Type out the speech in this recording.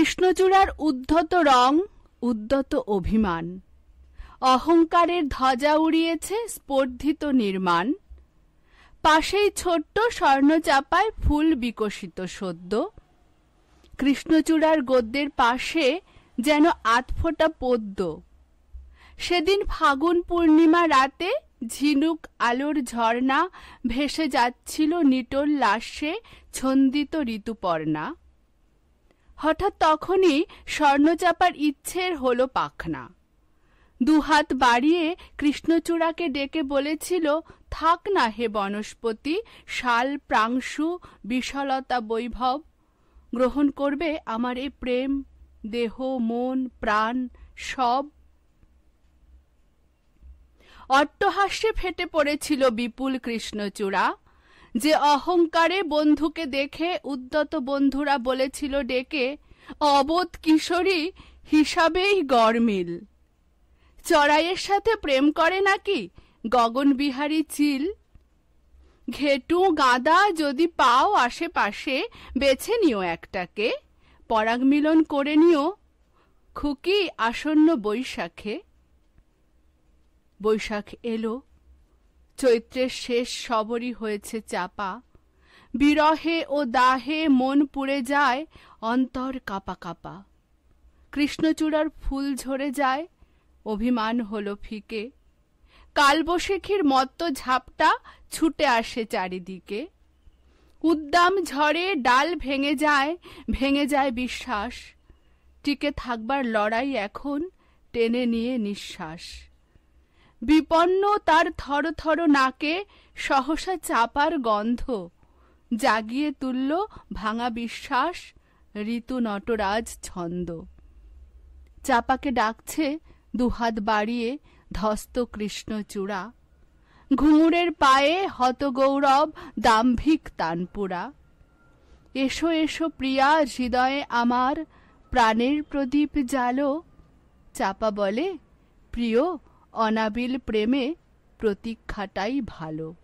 কৃষ্ণচূড়ার উদ্ধত রং, উদ্যত অভিমান, অহংকারের ধ্বজা উড়িয়েছে স্পর্ধিত নির্মাণ। পাশেই ছোট্ট স্বর্ণচাপায় ফুল বিকশিত সদ্য। কৃষ্ণচূড়ার গদ্যের পাশে যেন আধফোঁটা পদ্ম। সেদিন ফাগুন পূর্ণিমা রাতে ঝিনুক আলোর ঝর্ণা ভেসে যাচ্ছিল নিটোল লাস্যে ছন্দিত ঋতুপর্ণা। হঠাৎ তখনই স্বর্ণচাপার ইচ্ছের হলো পাখনা। দুহাত বাড়িয়ে কৃষ্ণচূড়াকে ডেকে বলেছিল, থাক না হে বনস্পতি, শাল প্রাংশু বিশালতা বৈভব। গ্রহণ করবে আমার এ প্রেম, দেহ মন প্রাণ সব। অট্টহাস্যে ফেটে পড়েছিল বিপুল কৃষ্ণচূড়া। যে অহংকারে বন্ধুকে দেখে উদ্যত বন্ধুরা বলেছিল ডেকে, অবোধ কিশোরী হিসাবেই গড়মিল। চড়াইয়ের সাথে প্রেম করে নাকি গগনবিহারী চিল। ঘেটু গাঁদা যদি পাও আশেপাশে, বেছে নিও একটাকে, পরাগ মিলন করে নিও খুকি আসন্ন বৈশাখে। বৈশাখ এলো, চৈত্রের শেষ শবরী হয়েছে চাপা। বিরহে ও দাহে মন পুড়ে যায়, অন্তর কাঁপা কাঁপা। কৃষ্ণচূড়ার ফুল ঝরে যায়, অভিমান হলো ফিকে। কালবৈশাখীর মত্ত ঝাপটা ছুটে আসে চারিদিকে। উদ্দাম ঝড়ে ডাল ভেঙে যায় বিশ্বাস। টিকে থাকবার লড়াই এখন টেনে নিয়ে নিঃশ্বাস। বিপন্ন তার থর থর নাকে সহসা চাপার গন্ধ। জাগিয়ে তুলল ভাঙা বিশ্বাস, ঋতু নটরাজ ছন্দ। চাপাকে ডাকছে দুহাত বাড়িয়ে ধস্ত কৃষ্ণচূড়া। ঘুঙুরের পায়ে হতগৌরব দাম্ভিক তানপুরা। এসো এসো প্রিয়া হৃদয়ে আমার, প্রাণের প্রদীপ জ্বালো। চাপা বলে, প্রিয় অনাবিল প্রেমে প্রতীক্ষাটাই ভালো।